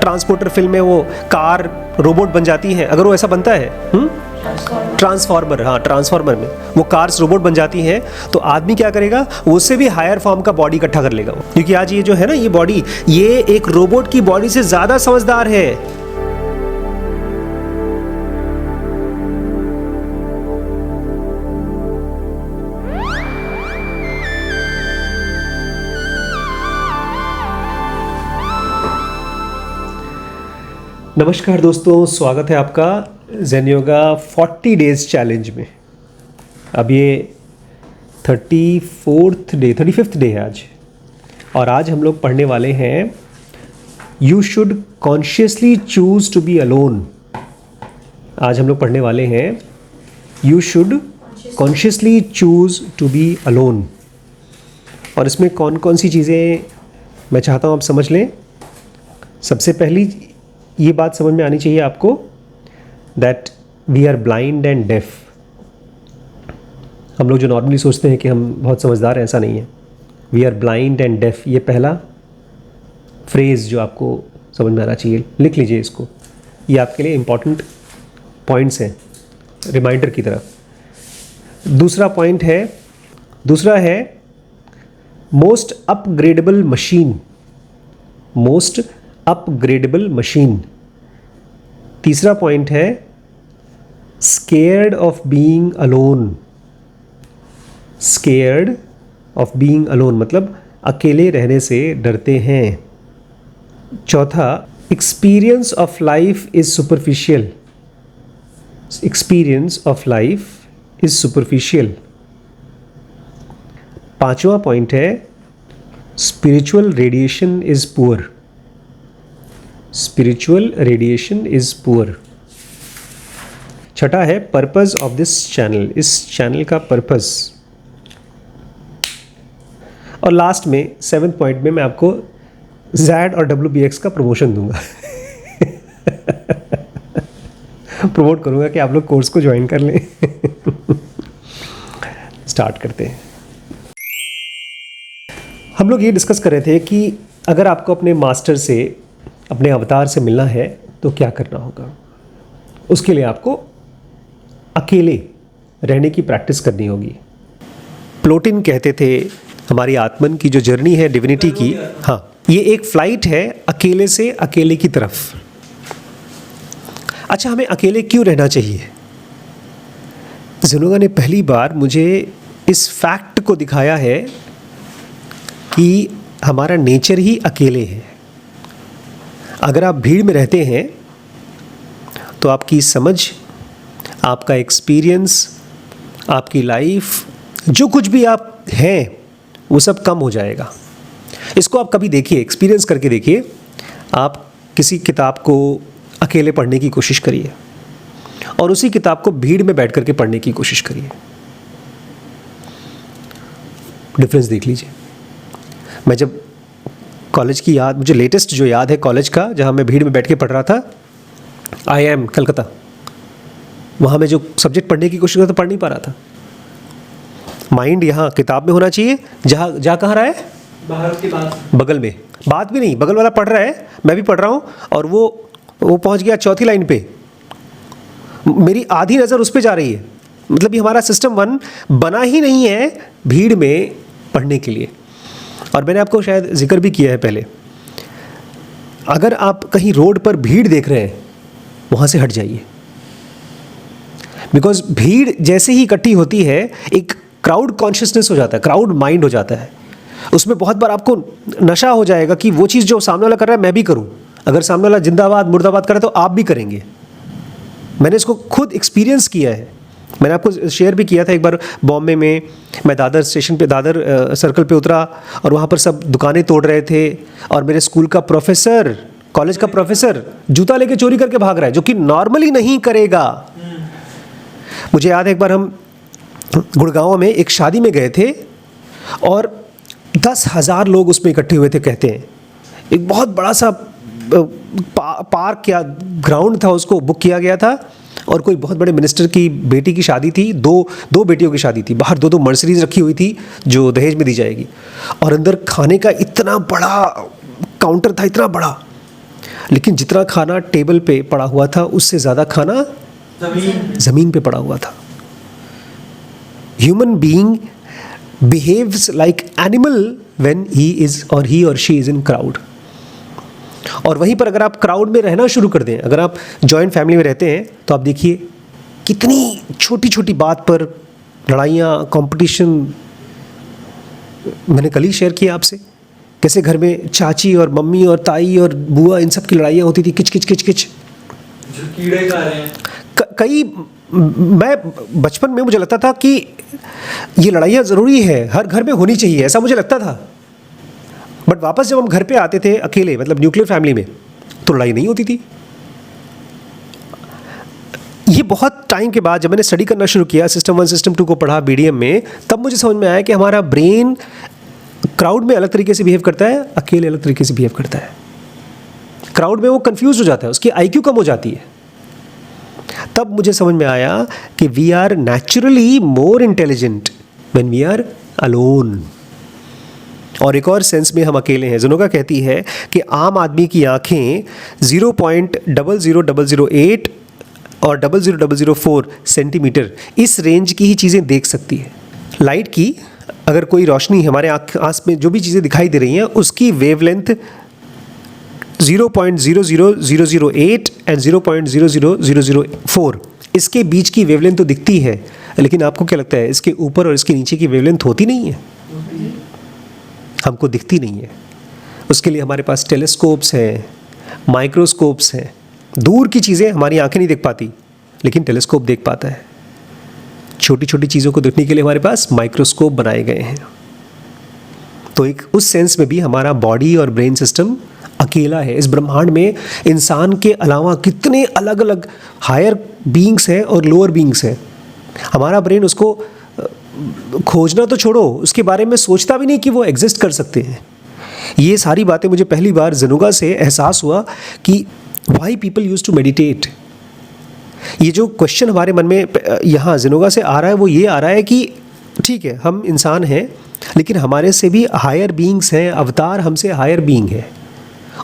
Transporter film में वो car robot बन जाती है, अगर वो ऐसा बनता है, ट्रांसफॉर्मर, हाँ ट्रांसफॉर्मर में वो कार्स रोबोट बन जाती हैं, तो आदमी क्या करेगा, उससे भी हायर फॉर्म का बॉडी इकट्ठा कर लेगा वो, क्योंकि आज ये जो है ना, ये बॉडी, ये एक रोबोट की बॉडी से ज्यादा समझदार है। नमस्कार दोस्तों, स्वागत है आपका ज़ेन योगा 40 डेज़ चैलेंज में। अब ये 35th डे है आज, और आज हम लोग पढ़ने वाले हैं you should consciously choose to be alone. आज हम लोग पढ़ने वाले हैं you should consciously choose to be alone. और इसमें कौन कौन सी चीज़ें मैं चाहता हूँ आप समझ लें। सबसे पहली ये बात समझ में आनी चाहिए आपको, that we are blind and deaf. हम लोग जो नॉर्मली सोचते हैं कि हम बहुत समझदार हैं, ऐसा नहीं है। We are blind and deaf, ये पहला फ्रेज़ जो आपको समझ में आना चाहिए, लिख लीजिए इसको, ये आपके लिए इम्पॉर्टेंट पॉइंट्स हैं रिमाइंडर की तरह। दूसरा है मोस्ट अपग्रेडेबल मशीन। तीसरा पॉइंट है स्केयर्ड ऑफ बीइंग अलोन, मतलब अकेले रहने से डरते हैं। चौथा, experience of life is superficial. पांचवा पॉइंट है स्पिरिचुअल रेडिएशन इज पुअर। छठा है पर्पस ऑफ दिस चैनल, इस चैनल का पर्पस। और लास्ट में 7th पॉइंट में मैं आपको Z और WBX का प्रमोशन दूंगा प्रमोट करूंगा कि आप लोग कोर्स को ज्वाइन कर लें स्टार्ट करते हैं। हम लोग ये डिस्कस कर रहे थे कि अगर आपको अपने मास्टर से, अपने अवतार से मिलना है तो क्या करना होगा। उसके लिए आपको अकेले रहने की प्रैक्टिस करनी होगी। प्लोटिन कहते थे हमारी आत्मन की जो जर्नी है डिविनिटी की, हाँ, ये एक फ्लाइट है अकेले से अकेले की तरफ। अच्छा, हमें अकेले क्यों रहना चाहिए? ज़ेन योगा ने पहली बार मुझे इस फैक्ट को दिखाया है कि हमारा नेचर ही अकेले है। अगर आप भीड़ में रहते हैं तो आपकी समझ, आपका एक्सपीरियंस, आपकी लाइफ, जो कुछ भी आप हैं वो सब कम हो जाएगा। इसको आप कभी देखिए, एक्सपीरियंस करके देखिए। आप किसी किताब को अकेले पढ़ने की कोशिश करिए और उसी किताब को भीड़ में बैठ करके पढ़ने की कोशिश करिए, डिफरेंस देख लीजिए। मैं जब कॉलेज की याद, मुझे लेटेस्ट जो याद है कॉलेज का, जहाँ मैं भीड़ में बैठ के पढ़ रहा था, IIM कलकत्ता, वहाँ मैं जो सब्जेक्ट पढ़ने की कोशिश कर रहा था, पढ़ नहीं पा रहा था। माइंड यहाँ किताब में होना चाहिए, जहाँ कहाँ रहा है, बाहर की बात, बगल में, बात भी नहीं, बगल वाला पढ़ रहा है, मैं भी पढ़ रहा हूँ, और वो पहुँच गया चौथी लाइन पे, मेरी आधी नज़र उस पर जा रही है। मतलब ये हमारा सिस्टम 1 बना ही नहीं है भीड़ में पढ़ने के लिए। और मैंने आपको शायद जिक्र भी किया है पहले, अगर आप कहीं रोड पर भीड़ देख रहे हैं, वहाँ से हट जाइए। बिकॉज भीड़ जैसे ही इकट्ठी होती है, एक क्राउड कॉन्शियसनेस हो जाता है, क्राउड माइंड हो जाता है। उसमें बहुत बार आपको नशा हो जाएगा कि वो चीज़ जो सामने वाला कर रहा है मैं भी करूँ। अगर सामने वाला जिंदाबाद मुर्दाबाद करे तो आप भी करेंगे। मैंने इसको खुद एक्सपीरियंस किया है। मैंने आपको शेयर भी किया था एक बार, बॉम्बे में मैं दादर स्टेशन पे, दादर सर्कल पे उतरा और वहाँ पर सब दुकानें तोड़ रहे थे, और मेरे स्कूल का प्रोफेसर, कॉलेज का प्रोफेसर जूता लेके चोरी करके भाग रहा है, जो कि नॉर्मली नहीं करेगा। मुझे याद है एक बार हम गुड़गांव में एक शादी में गए थे और 10,000 लोग उसमें इकट्ठे हुए थे। कहते हैं एक बहुत बड़ा सा पार्क या ग्राउंड था, उसको बुक किया गया था, और कोई बहुत बड़े मिनिस्टर की बेटी की शादी थी, दो बेटियों की शादी थी। बाहर दो मर्सिडीज रखी हुई थी जो दहेज में दी जाएगी, और अंदर खाने का इतना बड़ा काउंटर था, इतना बड़ा। लेकिन जितना खाना टेबल पे पड़ा हुआ था उससे ज़्यादा खाना ज़मीन पे पड़ा हुआ था। Human being behaves like animal when he और शी इज़ इन क्राउड। और वहीं पर अगर आप क्राउड में रहना शुरू कर दें, अगर आप जॉइंट फैमिली में रहते हैं तो आप देखिए कितनी छोटी छोटी बात पर लड़ाइयाँ, कंपटीशन। मैंने कल ही शेयर किया आपसे कैसे घर में चाची और मम्मी और ताई और बुआ इन सब की लड़ाइयाँ होती थी, किच किच किच किच, जो कीड़े खा रहे हैं। कई मैं बचपन में मुझे लगता था कि ये लड़ाइयाँ ज़रूरी है, हर घर में होनी चाहिए, ऐसा मुझे लगता था। बट वापस जब हम घर पे आते थे अकेले, मतलब न्यूक्लियर फैमिली में, तो लड़ाई नहीं होती थी। ये बहुत टाइम के बाद जब मैंने स्टडी करना शुरू किया, सिस्टम 1 सिस्टम 2 को पढ़ा बीडीएम में, तब मुझे समझ में आया कि हमारा ब्रेन क्राउड में अलग तरीके से बिहेव करता है, अकेले अलग तरीके से बिहेव करता है। क्राउड में वो कंफ्यूज हो जाता है, उसकी आईक्यू कम हो जाती है। तब मुझे समझ में आया कि we are naturally more intelligent when we are alone. और एक और सेंस में हम अकेले हैं। ज़ुनोगा कहती है कि आम आदमी की आंखें 0.00008 और 00004 सेंटीमीटर इस रेंज की ही चीज़ें देख सकती है। लाइट की अगर कोई रोशनी हमारे आस में जो भी चीज़ें दिखाई दे रही हैं उसकी वेवलेंथ 0.00008 एंड 0.00004 इसके बीच की वेवलेंथ तो दिखती है, लेकिन आपको क्या लगता है इसके ऊपर और इसके नीचे की वेवलेंथ होती नहीं है? हमको दिखती नहीं है। उसके लिए हमारे पास टेलीस्कोप्स हैं, माइक्रोस्कोप्स हैं। दूर की चीज़ें हमारी आंखें नहीं देख पाती, लेकिन टेलीस्कोप देख पाता है। छोटी छोटी चीज़ों को देखने के लिए हमारे पास माइक्रोस्कोप बनाए गए हैं। तो एक उस सेंस में भी हमारा बॉडी और ब्रेन सिस्टम अकेला है। इस ब्रह्मांड में इंसान के अलावा कितने अलग अलग हायर बीइंग्स हैं और लोअर बीइंग्स हैं। हमारा ब्रेन उसको खोजना तो छोड़ो, उसके बारे में सोचता भी नहीं कि वो एग्जिस्ट कर सकते हैं। ये सारी बातें मुझे पहली बार ज़ुनोगा से एहसास हुआ कि why people use to meditate. ये जो क्वेश्चन हमारे मन में यहाँ ज़ुनोगा से आ रहा है वो ये आ रहा है कि ठीक है हम इंसान हैं, लेकिन हमारे से भी हायर बीइंग्स हैं, अवतार हमसे हायर बीइंग है,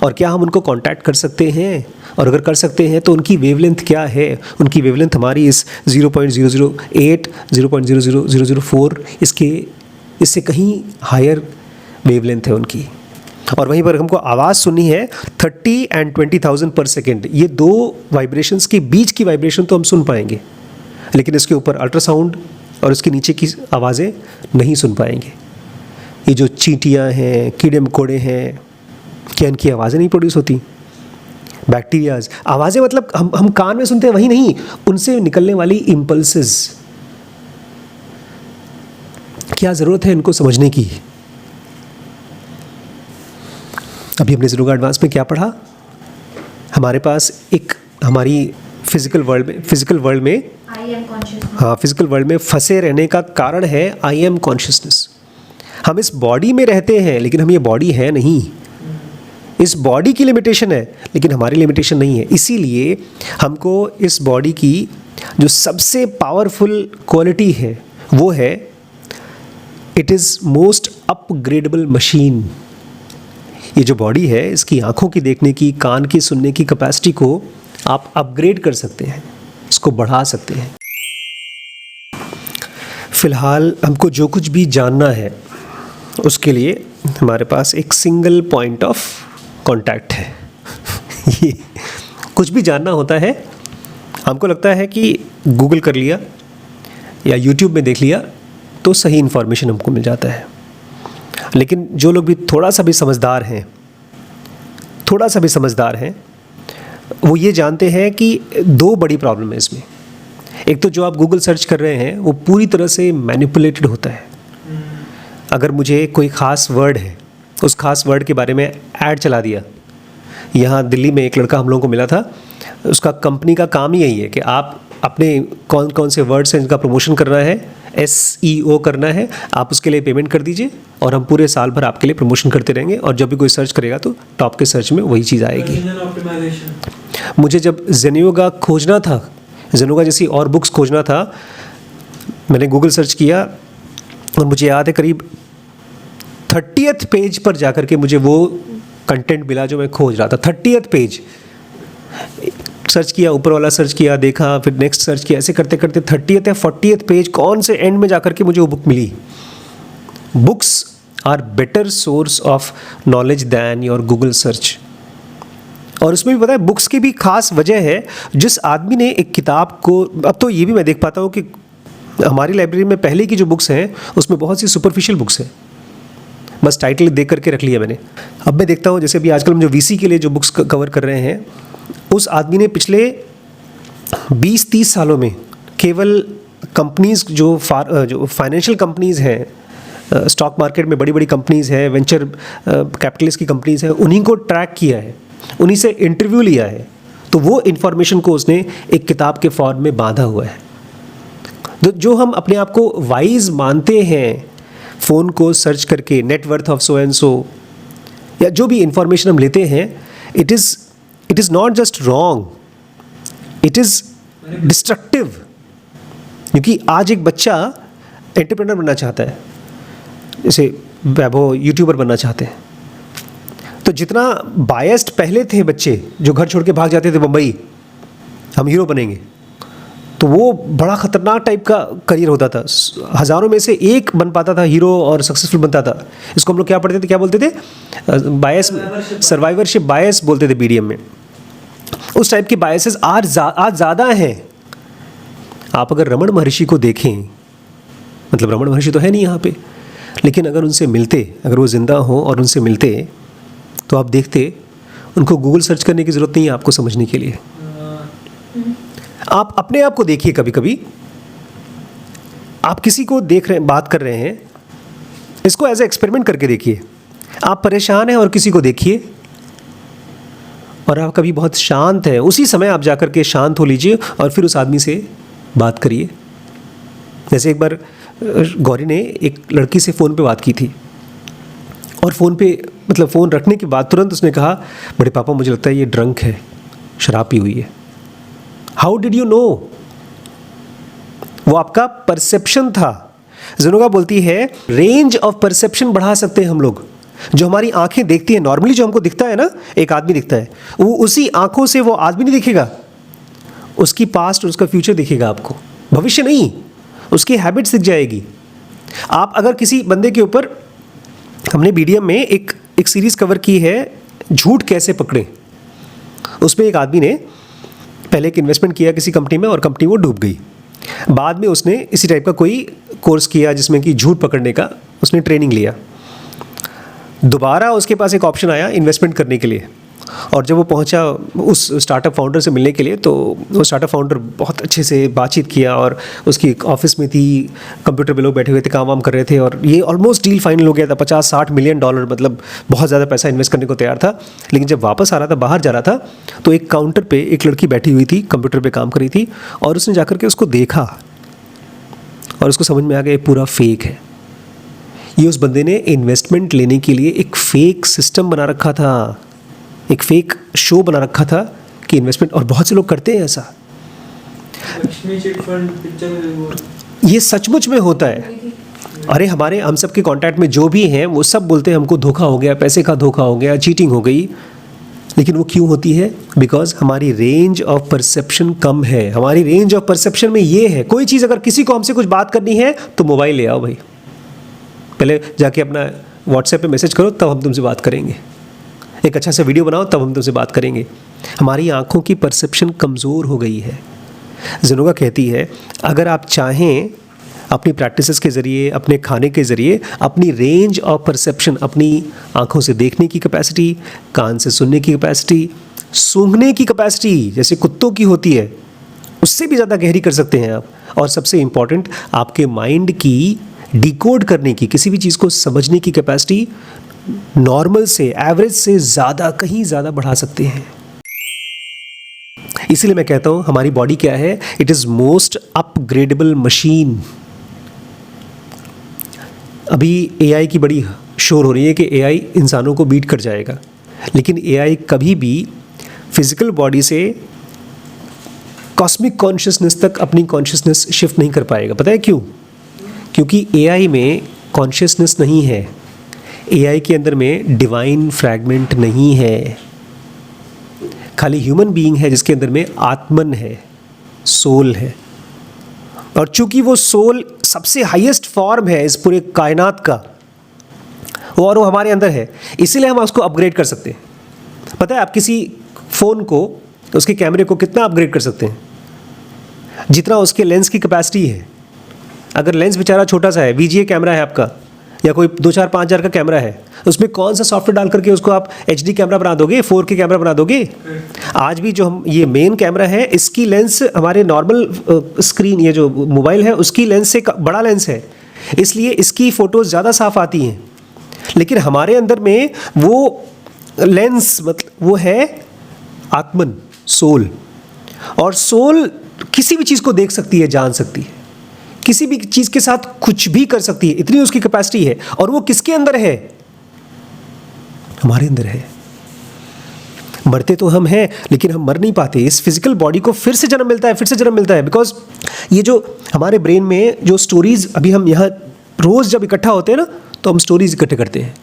और क्या हम उनको कांटेक्ट कर सकते हैं? और अगर कर सकते हैं तो उनकी वेवलेंथ क्या है? उनकी वेवलेंथ हमारी इस 0.008 0.00004 इससे कहीं हायर वेवलेंथ है उनकी। और वहीं पर हमको आवाज़ सुननी है 30 and 20,000 पर सेकेंड। ये दो वाइब्रेशंस के बीच की वाइब्रेशन तो हम सुन पाएंगे, लेकिन इसके ऊपर अल्ट्रासाउंड और इसके नीचे की आवाज़ें नहीं सुन पाएंगे। ये जो चींटियाँ हैं, कीड़े मकोड़े हैं, क्या इनकी आवाज़ें नहीं प्रोड्यूस होती? बैक्टीरियाज आवाज़ें, मतलब हम कान में सुनते हैं वही नहीं, उनसे निकलने वाली इम्पल्सेस। क्या ज़रूरत है इनको समझने की? अभी हमने ज़ुनोगा एडवांस में क्या पढ़ा? हमारे पास एक हमारी फिजिकल वर्ल्ड में हाँ, फिजिकल वर्ल्ड में फंसे रहने का कारण है आई एम कॉन्शियसनेस। हम इस बॉडी में रहते हैं, लेकिन हम ये बॉडी है नहीं। इस बॉडी की लिमिटेशन है, लेकिन हमारी लिमिटेशन नहीं है। इसीलिए हमको इस बॉडी की जो सबसे पावरफुल क्वालिटी है वो है it is most upgradeable machine. ये जो बॉडी है इसकी आँखों की देखने की, कान की सुनने की कैपेसिटी को आप अपग्रेड कर सकते हैं, इसको बढ़ा सकते हैं। फ़िलहाल हमको जो कुछ भी जानना है उसके लिए हमारे पास एक सिंगल पॉइंट ऑफ कांटेक्ट है। ये कुछ भी जानना होता है, हमको लगता है कि गूगल कर लिया या यूट्यूब में देख लिया तो सही इन्फॉर्मेशन हमको मिल जाता है। लेकिन जो लोग भी थोड़ा सा भी समझदार हैं वो ये जानते हैं कि दो बड़ी प्रॉब्लम है इसमें। एक तो जो आप गूगल सर्च कर रहे हैं वो पूरी तरह से मैनिपुलेटेड होता है। अगर मुझे कोई ख़ास वर्ड है, उस ख़ास वर्ड के बारे में ऐड चला दिया। यहाँ दिल्ली में एक लड़का हम लोगों को मिला था, उसका कंपनी का काम ही यही है कि आप अपने कौन कौन से वर्ड्स हैं जिनका प्रमोशन करना है, SEO करना है, आप उसके लिए पेमेंट कर दीजिए और हम पूरे साल भर आपके लिए प्रमोशन करते रहेंगे, और जब भी कोई सर्च करेगा तो टॉप के सर्च में वही चीज़ आएगी। मुझे जब ज़ुनोगा खोजना था, ज़ुनोगा जैसी और बुक्स खोजना था, मैंने गूगल सर्च किया और मुझे याद है करीब 30th पेज पर जाकर के मुझे वो कंटेंट मिला जो मैं खोज रहा था। 30th पेज सर्च किया, ऊपर वाला सर्च किया, देखा, फिर नेक्स्ट सर्च किया, ऐसे करते करते 30th या 40th पेज कौन से एंड में जाकर के मुझे वो बुक मिली। Books are better source of knowledge than your Google search. और उसमें भी पता है बुक्स की भी खास वजह है। जिस आदमी ने एक किताब को, अब तो ये भी मैं देख पाता हूँ कि हमारी लाइब्रेरी में पहले की जो बुक्स हैं उसमें बहुत सी सुपरफिशियल बुक्स हैं, बस टाइटल देख करके रख लिया मैंने। अब मैं देखता हूँ जैसे अभी आजकल हम जो वीसी के लिए जो बुक्स कवर कर रहे हैं, उस आदमी ने पिछले 20-30 सालों में केवल कंपनीज जो फाइनेंशियल कंपनीज़ हैं, स्टॉक मार्केट में बड़ी बड़ी कंपनीज़ हैं, वेंचर कैपिटलिस्ट की कंपनीज़ हैं, उन्हीं को ट्रैक किया है, उन्हीं से इंटरव्यू लिया है, तो वो इन्फॉर्मेशन को उसने एक किताब के फॉर्म में बांधा हुआ है। तो जो हम अपने आप को वाइज मानते हैं, फ़ोन को सर्च करके net worth of so and so, या जो भी इंफॉर्मेशन हम लेते हैं, it is not just wrong, it is destructive. क्योंकि आज एक बच्चा एंटरप्रेन्योर बनना चाहता है, जैसे वैभव यूट्यूबर बनना चाहते हैं, तो जितना बायस्ड पहले थे बच्चे जो घर छोड़ के भाग जाते थे बम्बई, हम हीरो बनेंगे, तो वो बड़ा ख़तरनाक टाइप का करियर होता था। हज़ारों में से एक बन पाता था हीरो और सक्सेसफुल बनता था। इसको हम लोग क्या पढ़ते थे, क्या बोलते थे, बायस, सर्वाइवरशिप बायस बोलते थे बीडीएम में। उस टाइप के बायसेस आज ज़्यादा हैं। आप अगर रमन महर्षि को देखें, मतलब रमन महर्षि तो है नहीं यहाँ पे, लेकिन अगर उनसे मिलते, अगर वो ज़िंदा हो और उनसे मिलते, तो आप देखते उनको गूगल सर्च करने की ज़रूरत नहीं है आपको समझने के लिए। आप अपने आप को देखिए, कभी कभी आप किसी को देख रहे हैं, बात कर रहे हैं, इसको एज ए एक्सपेरिमेंट करके देखिए। आप परेशान हैं और किसी को देखिए, और आप कभी बहुत शांत हैं, उसी समय आप जाकर के शांत हो लीजिए और फिर उस आदमी से बात करिए। जैसे एक बार गौरी ने एक लड़की से फ़ोन पे बात की थी, और फ़ोन पे मतलब फ़ोन रखने के बाद तुरंत उसने कहा, बड़े पापा मुझे लगता है ये ड्रंक है, शराब पी हुई है। How did you know? वो आपका परसेप्शन था। ज़ेनोगा बोलती है रेंज ऑफ परसेप्शन बढ़ा सकते हैं हम लोग। जो हमारी आंखें देखती हैं, नॉर्मली जो हमको दिखता है ना, एक आदमी दिखता है, वो उसी आंखों से वो आदमी नहीं दिखेगा, उसकी पास्ट और उसका फ्यूचर दिखेगा आपको, भविष्य नहीं, उसकी हैबिट्स दिख जाएगी। आप अगर किसी बंदे के ऊपर, हमने बीडीएम में एक सीरीज़ कवर की है, झूठ कैसे पकड़ें, उसमें एक आदमी ने पहले एक इन्वेस्टमेंट किया किसी कंपनी में और कंपनी वो डूब गई। बाद में उसने इसी टाइप का कोई कोर्स किया जिसमें कि झूठ पकड़ने का उसने ट्रेनिंग लिया। दोबारा उसके पास एक ऑप्शन आया इन्वेस्टमेंट करने के लिए, और जब वो पहुंचा उस स्टार्टअप फाउंडर से मिलने के लिए, तो वो स्टार्टअप फाउंडर बहुत अच्छे से बातचीत किया, और उसकी ऑफिस में थी, कंप्यूटर पे लोग बैठे हुए थे, काम वाम कर रहे थे, और ये ऑलमोस्ट डील फाइनल हो गया था। $50-60 मिलियन, मतलब बहुत ज़्यादा पैसा इन्वेस्ट करने को तैयार था। लेकिन जब वापस आ रहा था, बाहर जा रहा था, तो एक काउंटर पर एक लड़की बैठी हुई थी, कंप्यूटर पर काम कर रही थी, और उसने जाकर के उसको देखा और उसको समझ में आ गया ये पूरा फेक है। ये उस बंदे ने इन्वेस्टमेंट लेने के लिए एक फेक सिस्टम बना रखा था, एक फेक शो बना रखा था कि इन्वेस्टमेंट, और बहुत से लोग करते हैं ऐसा। लक्ष्मी चिट फंड पिक्चर ये सचमुच में होता है। अरे हम सब के कांटेक्ट में जो भी हैं वो सब बोलते हैं हमको धोखा हो गया, पैसे का धोखा हो गया, चीटिंग हो गई। लेकिन वो क्यों होती है? बिकॉज हमारी रेंज ऑफ परसेप्शन कम है। हमारी रेंज ऑफ परसेप्शन में ये है, कोई चीज़ अगर किसी को हमसे कुछ बात करनी है तो मोबाइल ले आओ भाई, पहले जाके अपना व्हाट्सएप पे मैसेज करो, तब हम तुमसे बात करेंगे। एक अच्छा सा वीडियो बनाओ, तब हम तुमसे बात करेंगे। हमारी आंखों की परसेप्शन कमज़ोर हो गई है। ज़ेनोगा कहती है अगर आप चाहें अपनी प्रैक्टिसेस के ज़रिए, अपने खाने के ज़रिए, अपनी रेंज ऑफ परसेप्शन, अपनी आंखों से देखने की कैपेसिटी, कान से सुनने की कैपेसिटी, सूंघने की कैपेसिटी जैसे कुत्तों की होती है, उससे भी ज़्यादा गहरी कर सकते हैं आप। और सबसे इम्पॉर्टेंट, आपके माइंड की डिकोड करने की, किसी भी चीज़ को समझने की कैपेसिटी नॉर्मल से, एवरेज से ज़्यादा, कहीं ज़्यादा बढ़ा सकते हैं। इसीलिए मैं कहता हूँ हमारी बॉडी क्या है, it is most upgradeable machine. अभी एआई की बड़ी शोर हो रही है कि एआई इंसानों को बीट कर जाएगा, लेकिन एआई कभी भी फिजिकल बॉडी से कॉस्मिक कॉन्शियसनेस तक अपनी कॉन्शियसनेस शिफ्ट नहीं कर पाएगा। पता है क्यों? क्योंकि एआई में कॉन्शियसनेस नहीं है। एआई के अंदर में डिवाइन फ्रैगमेंट नहीं है, खाली ह्यूमन बीइंग है जिसके अंदर में आत्मन है, सोल है। और चूंकि वो सोल सबसे हाईएस्ट फॉर्म है इस पूरे कायनात का, और वो हमारे अंदर है, इसीलिए हम उसको अपग्रेड कर सकते हैं। पता है आप किसी फ़ोन को, उसके कैमरे को कितना अपग्रेड कर सकते हैं? जितना उसके लेंस की कैपेसिटी है। अगर लेंस बेचारा छोटा सा है, VGA कैमरा है आपका, या कोई 2-4-5 हज़ार का कैमरा है, उसमें कौन सा सॉफ्टवेयर डाल करके उसको आप HD कैमरा बना दोगे, 4K कैमरा बना दोगे? आज भी जो हम ये मेन कैमरा है, इसकी लेंस हमारे नॉर्मल स्क्रीन, ये जो मोबाइल है उसकी लेंस से बड़ा लेंस है, इसलिए इसकी फ़ोटोज़ ज़्यादा साफ़ आती हैं। लेकिन हमारे अंदर में वो लेंस मतलब वो है आत्मन, सोल। और सोल किसी भी चीज़ को देख सकती है, जान सकती है, किसी भी चीज़ के साथ कुछ भी कर सकती है, इतनी उसकी कैपेसिटी है। और वो किसके अंदर है? हमारे अंदर है। मरते तो हम हैं, लेकिन हम मर नहीं पाते। इस फिजिकल बॉडी को फिर से जन्म मिलता है, फिर से जन्म मिलता है, बिकॉज ये जो हमारे ब्रेन में जो स्टोरीज, अभी हम यहाँ रोज़ जब इकट्ठा होते हैं ना, तो हम स्टोरीज इकट्ठे करते हैं।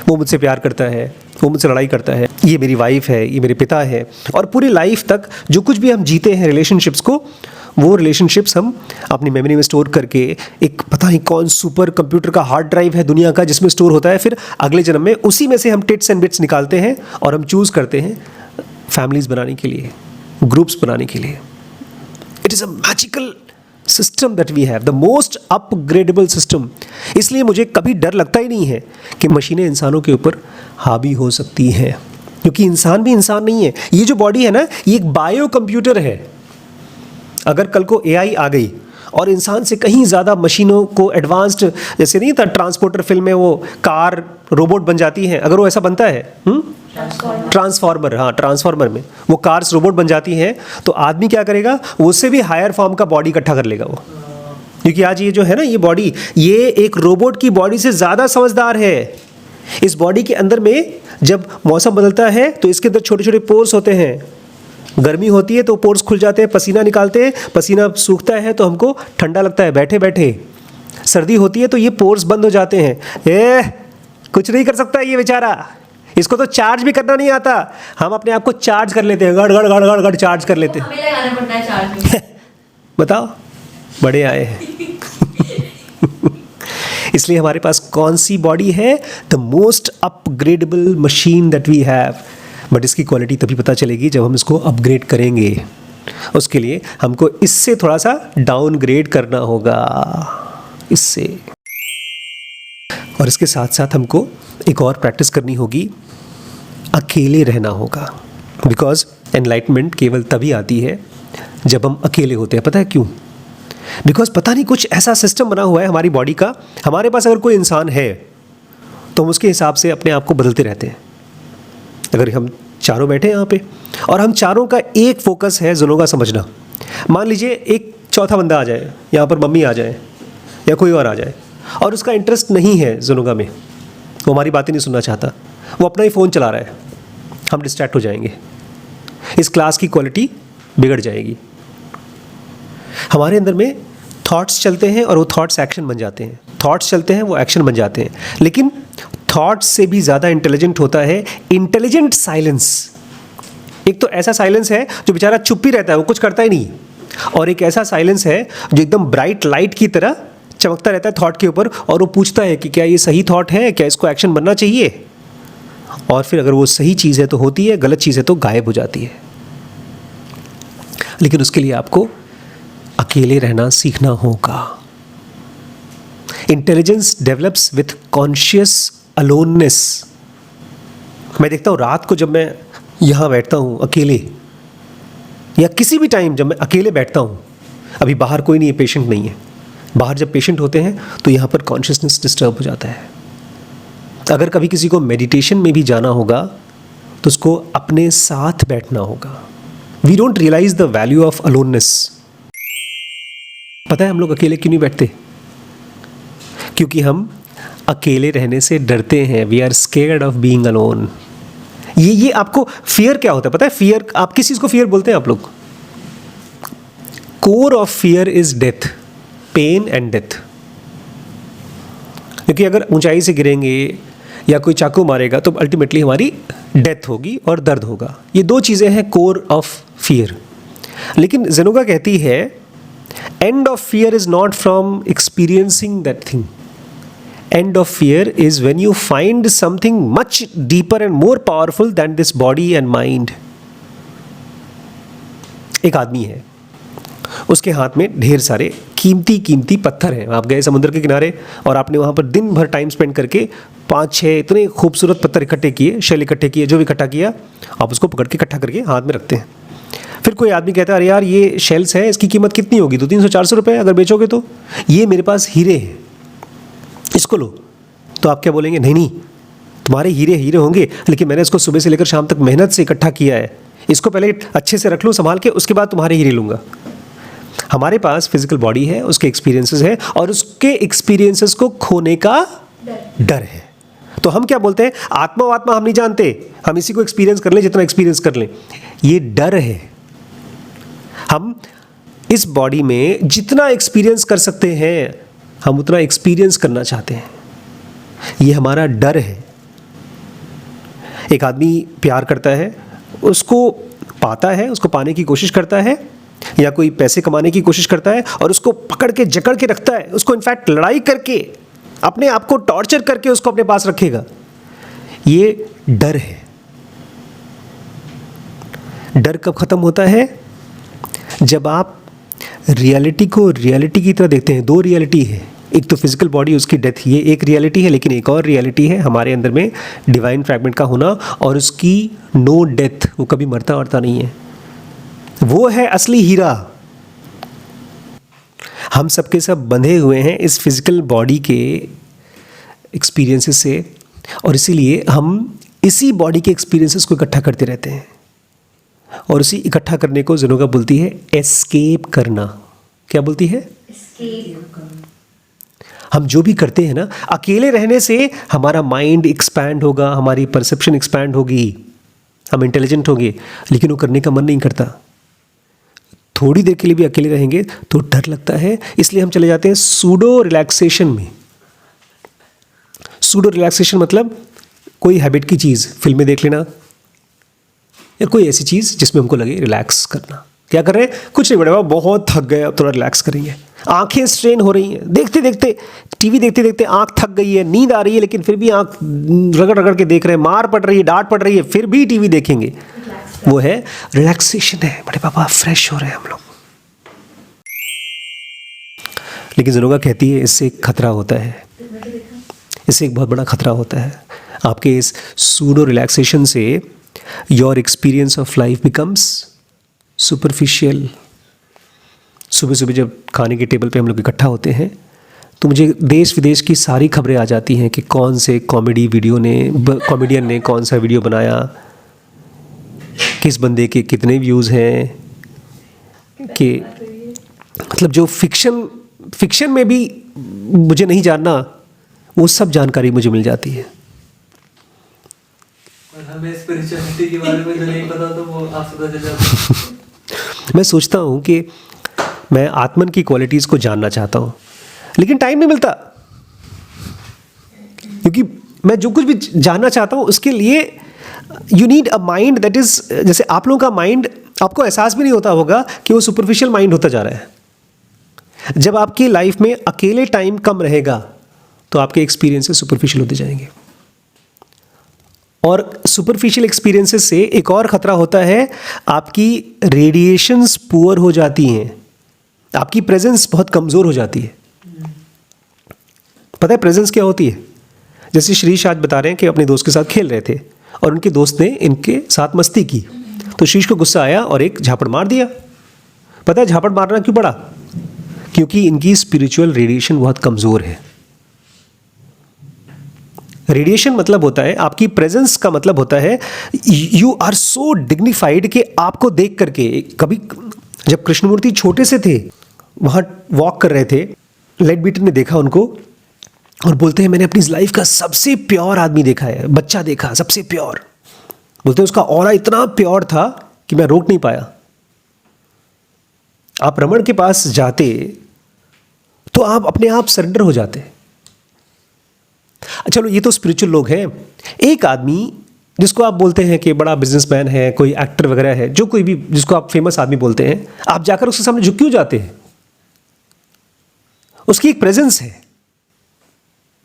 वो मुझसे प्यार करता है, वो मुझसे लड़ाई करता है, ये मेरी वाइफ है, ये मेरे पिता है। और पूरी लाइफ तक जो कुछ भी हम जीते हैं रिलेशनशिप्स को, वो रिलेशनशिप्स हम अपनी मेमोरी में स्टोर करके, एक पता नहीं कौन सुपर कंप्यूटर का हार्ड ड्राइव है दुनिया का जिसमें स्टोर होता है। फिर अगले जन्म में उसी में से हम टिट्स एंड बिट्स निकालते हैं और हम चूज़ करते हैं फैमिलीज बनाने के लिए, ग्रुप्स बनाने के लिए। It is a magical system that we have, the most upgradeable system. इसलिए मुझे कभी डर लगता ही नहीं है कि मशीनें इंसानों के ऊपर हावी हो सकती हैं, क्योंकि इंसान भी इंसान नहीं है। ये जो बॉडी है ना, ये एक बायो कंप्यूटर है। अगर कल को AI आ गई और इंसान से कहीं ज़्यादा मशीनों को एडवांस्ड, जैसे नहीं था ट्रांसपोर्टर फिल्म में वो कार रोबोट बन जाती हैं, अगर वो ऐसा बनता है, ट्रांसफॉर्मर, हाँ ट्रांसफॉर्मर में वो कार्स रोबोट बन जाती हैं, तो आदमी क्या करेगा? वो उससे भी हायर फॉर्म का बॉडी इकट्ठा कर लेगा वो। क्योंकि आज ये जो है ना, ये बॉडी, ये एक रोबोट की बॉडी से ज़्यादा समझदार है। इस बॉडी के अंदर में जब मौसम बदलता है तो इसके अंदर छोटे छोटे पोर्स होते हैं। गर्मी होती है तो पोर्स खुल जाते हैं, पसीना निकालते हैं, पसीना सूखता है तो हमको ठंडा लगता है बैठे बैठे। सर्दी होती है तो ये पोर्स बंद हो जाते हैं। कुछ नहीं कर सकता ये बेचारा, इसको तो चार्ज भी करना नहीं आता। हम अपने आप को चार्ज कर लेते हैं, गड़ गड़ गड़ गड़ गड़ चार्ज कर लेते हैं। हमें लगाना पड़ता है चार्ज में। बताओ, बड़े आए हैं। इसलिए हमारे पास कौन सी बॉडी है? The most upgradeable machine that we have. But इसकी क्वालिटी तभी पता चलेगी जब हम इसको अपग्रेड करेंगे। उसके लिए हमको इससे थोड़ा सा डाउनग्रेड करना होगा, इससे। और इसके साथ साथ हमको एक और प्रैक्टिस करनी होगी, अकेले रहना होगा। बिकॉज एनलाइटमेंट केवल तभी आती है जब हम अकेले होते हैं। पता है क्यों? बिकॉज पता नहीं कुछ ऐसा सिस्टम बना हुआ है हमारी बॉडी का, हमारे पास अगर कोई इंसान है तो हम उसके हिसाब से अपने आप को बदलते रहते हैं। अगर हम चारों बैठे हैं यहाँ पे और हम चारों का एक फोकस है जुनोगा समझना। मान लीजिए एक चौथा बंदा आ जाए, यहाँ पर मम्मी आ जाए या कोई और आ जाए, और उसका इंटरेस्ट नहीं है जुनोगा में, वो हमारी बातें नहीं सुनना चाहता, वो अपना ही फ़ोन चला रहा है, हम डिस्ट्रैक्ट हो जाएंगे। इस क्लास की क्वालिटी बिगड़ जाएगी। हमारे अंदर में थॉट्स चलते हैं और वो थॉट्स एक्शन बन जाते हैं, थॉट्स चलते हैं वो एक्शन बन जाते हैं। लेकिन थॉट्स से भी ज़्यादा इंटेलिजेंट होता है इंटेलिजेंट साइलेंस। एक तो ऐसा साइलेंस है जो बेचारा चुप ही रहता है, वो कुछ करता ही नहीं, और एक ऐसा साइलेंस है जो एकदम ब्राइट लाइट की तरह चमकता रहता है थॉट के ऊपर, और वो पूछता है कि क्या ये सही थॉट है, क्या इसको एक्शन बनना चाहिए। और फिर अगर वो सही चीज़ है तो होती है, गलत चीज़ है तो गायब हो जाती है। लेकिन उसके लिए आपको अकेले रहना सीखना होगा। Intelligence develops with conscious aloneness. मैं देखता हूँ रात को जब मैं यहाँ बैठता हूँ अकेले, या किसी भी टाइम जब मैं अकेले बैठता हूँ, अभी बाहर कोई नहीं है, पेशेंट नहीं है, बाहर जब पेशेंट होते हैं तो यहाँ पर कॉन्शियसनेस डिस्टर्ब हो जाता है। अगर कभी किसी को मेडिटेशन में भी जाना होगा तो उसको अपने साथ बैठना होगा। We don't realise the value of aloneness. पता है हम लोग अकेले क्यों नहीं बैठते? क्योंकि हम अकेले रहने से डरते हैं। We are scared of being alone. ये आपको फियर क्या होता है पता है? फियर, आप किस चीज़ को फियर बोलते हैं आप लोग? Core of fear is death, pain and death. क्योंकि अगर ऊंचाई से गिरेंगे या कोई चाकू मारेगा तो अल्टीमेटली हमारी डेथ होगी और दर्द होगा। ये दो चीज़ें हैं कोर ऑफ फियर। लेकिन ज़ेनोगा कहती है end of fear is not from experiencing that thing, end of fear is when you find something much deeper and more powerful then this body and mind. एक आदमी है, उसके हाथ में ढेर सारे कीमती कीमती पत्थर हैं। आप गए समुद्र के किनारे और आपने वहाँ पर दिन भर टाइम स्पेंड करके 5-6 इतने खूबसूरत पत्थर इकट्ठे किए, शेल इकट्ठे किए, जो भी इकट्ठा किया आप उसको पकड़ के इकट्ठा करके हाथ में रखते हैं। फिर कोई आदमी कहता है अरे यार ये शेल्स है, इसकी कीमत कितनी होगी? 200-300-400 रुपये अगर बेचोगे तो। ये मेरे पास हीरे हैं, इसको लो। तो आप क्या बोलेंगे? नहीं नहीं, तुम्हारे हीरे हीरे होंगे, लेकिन मैंने इसको सुबह से लेकर शाम तक मेहनत से इकट्ठा किया है, इसको पहले अच्छे से रख लूँ संभाल के, उसके बाद तुम्हारे हीरे लूँगा। हमारे पास फिजिकल बॉडी है, उसके एक्सपीरियंसेस है और उसके एक्सपीरियंसेस को खोने का डर है। तो हम क्या बोलते हैं? आत्मा आत्मा हम नहीं जानते, हम इसी को एक्सपीरियंस कर लें जितना एक्सपीरियंस कर लें। ये डर है। हम इस बॉडी में जितना एक्सपीरियंस कर सकते हैं हम उतना एक्सपीरियंस करना चाहते हैं, ये हमारा डर है। एक आदमी प्यार करता है, उसको पाता है, उसको पाने की कोशिश करता है, या कोई पैसे कमाने की कोशिश करता है और उसको पकड़ के जकड़ के रखता है, उसको इनफैक्ट लड़ाई करके अपने आप को टॉर्चर करके उसको अपने पास रखेगा। ये डर है। डर कब खत्म होता है? जब आप रियलिटी को रियलिटी की तरह देखते हैं। दो रियलिटी है, एक तो फिजिकल बॉडी, उसकी डेथ, ये एक रियलिटी है, लेकिन एक और रियलिटी है हमारे अंदर में डिवाइन फ्रैगमेंट का होना और उसकी नो डेथ, वो कभी मरता मरता नहीं है। वो है असली हीरा। हम सबके सब बंधे हुए हैं इस फिजिकल बॉडी के एक्सपीरियंसेस से और इसीलिए हम इसी बॉडी के एक्सपीरियंसेस को इकट्ठा करते रहते हैं और उसी इकट्ठा करने को ज़ेनोगा बोलती है एस्केप करना। क्या बोलती है? हम जो भी करते हैं ना, अकेले रहने से हमारा माइंड एक्सपैंड होगा, हमारी परसेप्शन एक्सपैंड होगी, हम इंटेलिजेंट होंगे, लेकिन वो करने का मन नहीं करता। थोड़ी देर के लिए भी अकेले रहेंगे तो डर लगता है, इसलिए हम चले जाते हैं सूडो रिलैक्सेशन में। सूडो रिलैक्सेशन मतलब कोई हैबिट की चीज़, फिल्में देख लेना या कोई ऐसी चीज़ जिसमें हमको लगे रिलैक्स करना। क्या कर रहे हैं? कुछ नहीं, बड़े बाबा बहुत थक गए, अब थोड़ा रिलैक्स करेंगे। आंखें स्ट्रेन हो रही हैं, देखते देखते टीवी देखते देखते आंख थक गई है, नींद आ रही है, लेकिन फिर भी आंख रगड़ रगड़ के देख रहे हैं, मार पड़ रही है, डांट पड़ रही है, फिर भी टीवी देखेंगे। वो है रिलैक्सेशन है। बड़े पापा फ्रेश हो रहे हैं हम लोग। लेकिन ज़ेनोगा कहती है इससे एक खतरा होता है, इससे एक बहुत बड़ा खतरा होता है। आपके इस सूडो रिलैक्सेशन से your experience of life becomes superficial. सुबह सुबह जब खाने के टेबल पे हम लोग इकट्ठा होते हैं तो मुझे देश विदेश की सारी खबरें आ जाती हैं कि कौन से कॉमेडियन ने कौन सा वीडियो बनाया, किस बंदे के कितने व्यूज़ हैं, कि मतलब जो फिक्शन में भी मुझे नहीं जानना, वो सब जानकारी मुझे मिल जाती है। और हमें स्पिरिचुअलिटी के बारे में जो नहीं पता तो वो आपसे पता चल जाता है। मैं सोचता हूँ कि मैं आत्मन की क्वालिटीज़ को जानना चाहता हूँ, लेकिन टाइम नहीं मिलता, क्योंकि मैं जो कुछ भी जानना चाहता हूँ उसके लिए you need a mind that is, जैसे आप लोगों का माइंड, आपको एहसास भी नहीं होता होगा कि वो सुपरफिशियल माइंड होता जा रहा है। जब आपकी लाइफ में अकेले टाइम कम रहेगा तो आपके एक्सपीरियंसेस सुपरफिशियल होते जाएंगे। और सुपरफिशियल एक्सपीरियंसेस से एक और ख़तरा होता है, आपकी रेडिएशंस पुअर हो जाती हैं, आपकी प्रेजेंस बहुत कमज़ोर हो जाती है। पता है प्रेजेंस क्या होती है? जैसे श्रीश आज बता रहे हैं कि अपने दोस्त के साथ खेल रहे थे और उनके दोस्त ने इनके साथ मस्ती की, तो श्रीश को गुस्सा आया और एक झापड़ मार दिया। पता है झापड़ मारना क्यों पड़ा? क्योंकि इनकी स्पिरिचुअल रेडिएशन बहुत कमज़ोर है। रेडिएशन मतलब होता है, आपकी प्रेजेंस का मतलब होता है यू आर सो डिग्निफाइड कि आपको देख करके, कभी जब कृष्णमूर्ति छोटे से थे वहाँ वॉक कर रहे थे, लाइट बीटर ने देखा उनको और बोलते हैं मैंने अपनी लाइफ का सबसे प्योर आदमी देखा है, बच्चा देखा सबसे प्योर। बोलते हैं उसका ऑरा इतना प्योर था कि मैं रोक नहीं पाया। आप रमण के पास जाते तो आप अपने आप सरेंडर हो जाते। चलो ये तो स्पिरिचुअल लोग हैं। एक आदमी जिसको आप बोलते हैं कि बड़ा बिजनेसमैन है, कोई एक्टर वगैरह है, जो कोई भी जिसको आप फेमस आदमी बोलते हैं, आप जाकर उसके सामने झुक क्यों जाते हैं? उसकी एक प्रेजेंस है,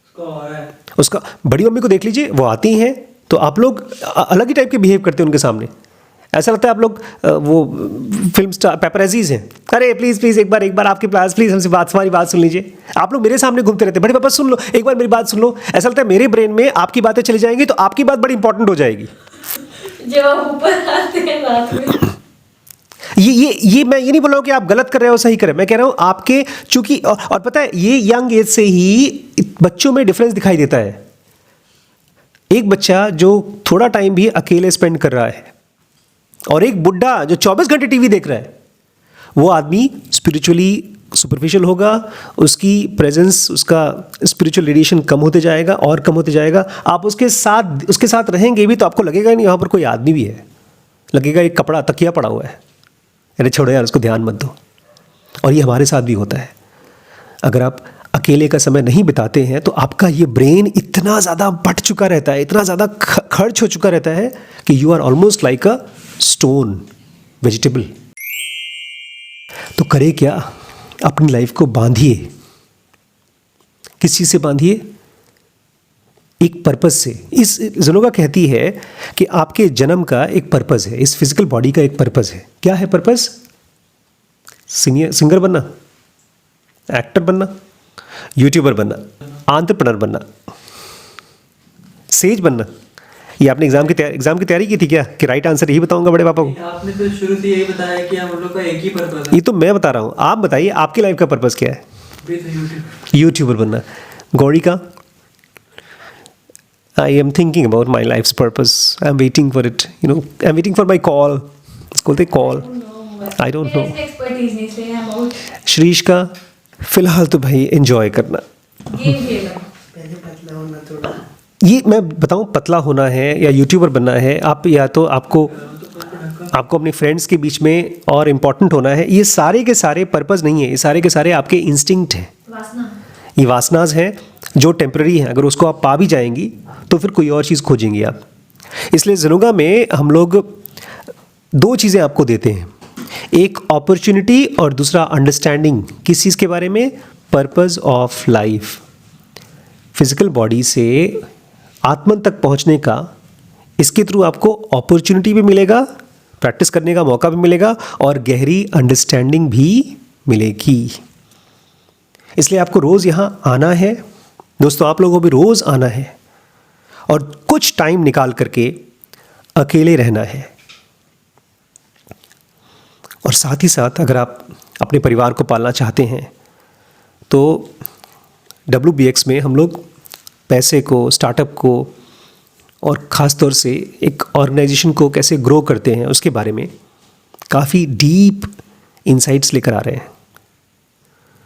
उसका ऑरा है। उसका बड़ी मम्मी को देख लीजिए, वो आती हैं तो आप लोग अलग ही टाइप के बिहेव करते हैं उनके सामने। ऐसा लगता है आप लोग वो फिल्म स्टार पेपराजीज हैं। अरे प्लीज़ प्लीज़ एक बार आपके पास प्लीज़ हमसे हमारी बात सुन लीजिए। आप लोग मेरे सामने घूमते रहते हैं, बड़े पापा सुन लो, एक बार मेरी बात सुन लो। ऐसा लगता है मेरे ब्रेन में आपकी बातें चली जाएंगी तो आपकी बात बड़ी इंपॉर्टेंट हो जाएगी। जब आप ऊपर आते हैं रात में, ये मैं ये नहीं बोल रहा हूँ कि आप गलत कर रहे हो सही कर रहे हो, मैं कह रहा हूँ आपके चूंकि और पता है ये यंग एज से ही बच्चों में डिफरेंस दिखाई देता है। एक बच्चा जो थोड़ा टाइम भी अकेले स्पेंड कर रहा है और एक बुढ़ा जो 24 घंटे टीवी देख रहा है, वो आदमी स्पिरिचुअली सुपरफिशियल होगा, उसकी प्रेजेंस, उसका स्पिरिचुअल रेडिएशन कम होते जाएगा और कम होते जाएगा। आप उसके साथ रहेंगे भी तो आपको लगेगा नहीं यहाँ पर कोई आदमी भी है, लगेगा एक कपड़ा तकिया पड़ा हुआ है, अरे छोड़ो यार उसको ध्यान मत दो। और ये हमारे साथ भी होता है। अगर आप अकेले का समय नहीं बिताते हैं तो आपका ये ब्रेन इतना ज़्यादा बट चुका रहता है, इतना ज़्यादा खर्च हो चुका रहता है कि you are almost like a stone vegetable. तो करे क्या? अपनी लाइफ को बांधिए। किस चीज़ से बांधिए? एक पर्पस से। इस ज़नोगा कहती है कि आपके जन्म का एक पर्पस है, इस फिजिकल बॉडी का एक पर्पस है। क्या है पर्पस? सिंगर बनना, एक्टर बनना, यूट्यूबर बनना, एंटरप्रेन्योर बनना, सेज बनना। ये आपने एग्जाम की तैयारी की थी क्या कि राइट आंसर यही बताऊंगा बड़े पापा को? आपने तो शुरू से यही बताया कि हम लोग का एक ही पर्पस है। ये तो मैं बता रहा हूँ, आप बताइए आपकी लाइफ का पर्पस क्या है? यूट्यूबर बनना। गौरी का? I am thinking about my life's purpose. I'm waiting for it. I'm waiting for my call. इसको बोलते call. I don't know. Expertise नहीं से हम बहुत श्रीश का? फिलहाल तो भाई एंजॉय करना। गेम खेलना। पहले पतला होना थोड़ा। ये मैं बताऊं, पतला होना है या यूट्यूबर बनना है, आप या तो आपको अपने फ्रेंड्स के बीच में और इम्पोर्टेंट होना है, ये सारे के सारे पर्पस नहीं है, ये सारे के सारे आपके इंस्टिंक्ट हैं, वासना। ये वासनाज हैं जो टेम्पररी हैं। अगर उसको आप पा भी जाएंगी तो फिर कोई और चीज़ खोजेंगी आप। इसलिए ज़नोगा में हम लोग दो चीज़ें आपको देते हैं, एक अपॉर्चुनिटी और दूसरा अंडरस्टैंडिंग। किस चीज़ के बारे में? Purpose of life. Physical body से आत्मन तक पहुंचने का, इसके थ्रू आपको अपॉर्चुनिटी भी मिलेगा, प्रैक्टिस करने का मौका भी मिलेगा और गहरी अंडरस्टैंडिंग भी मिलेगी। इसलिए आपको रोज़ यहाँ आना है दोस्तों, आप लोगों को भी रोज़ आना है और कुछ टाइम निकाल करके अकेले रहना है। और साथ ही साथ अगर आप अपने परिवार को पालना चाहते हैं तो WBX में हम लोग पैसे को, स्टार्टअप को और ख़ास तौर से एक ऑर्गेनाइजेशन को कैसे ग्रो करते हैं उसके बारे में काफ़ी डीप इंसाइट्स लेकर आ रहे हैं।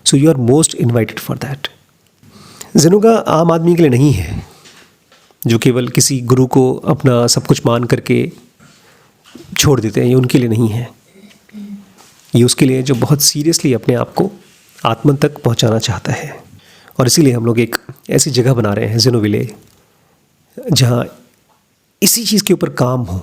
So you are most invited for that. ज़नोगा आम आदमी के लिए नहीं है जो केवल किसी गुरु को अपना सब कुछ मान करके छोड़ देते हैं, ये उनके लिए नहीं है। ये उसके लिए जो बहुत सीरियसली अपने आप को आत्मन तक पहुंचाना चाहता है। और इसीलिए हम लोग एक ऐसी जगह बना रहे हैं ज़ेनोविले, जहाँ इसी चीज़ के ऊपर काम हो,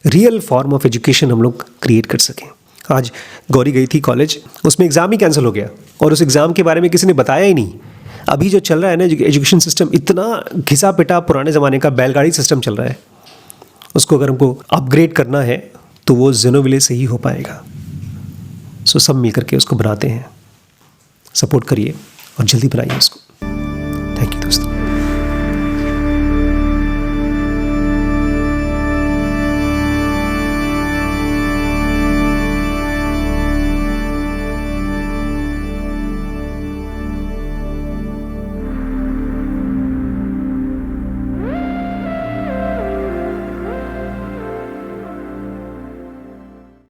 रियल फॉर्म ऑफ एजुकेशन हम लोग क्रिएट कर सकें। आज गौरी गई थी कॉलेज, उसमें एग्ज़ाम ही कैंसिल हो गया और उस एग्ज़ाम के बारे में किसी ने बताया ही नहीं। अभी जो चल रहा है ना एजुकेशन सिस्टम, इतना घिसा पिटा पुराने ज़माने का बैलगाड़ी सिस्टम चल रहा है, उसको अगर हमको अपग्रेड करना है तो वो ज़ेनोविले से ही हो पाएगा। सो सब मिल करके उसको बनाते हैं। सपोर्ट करिए और जल्दी बनाइए उसको।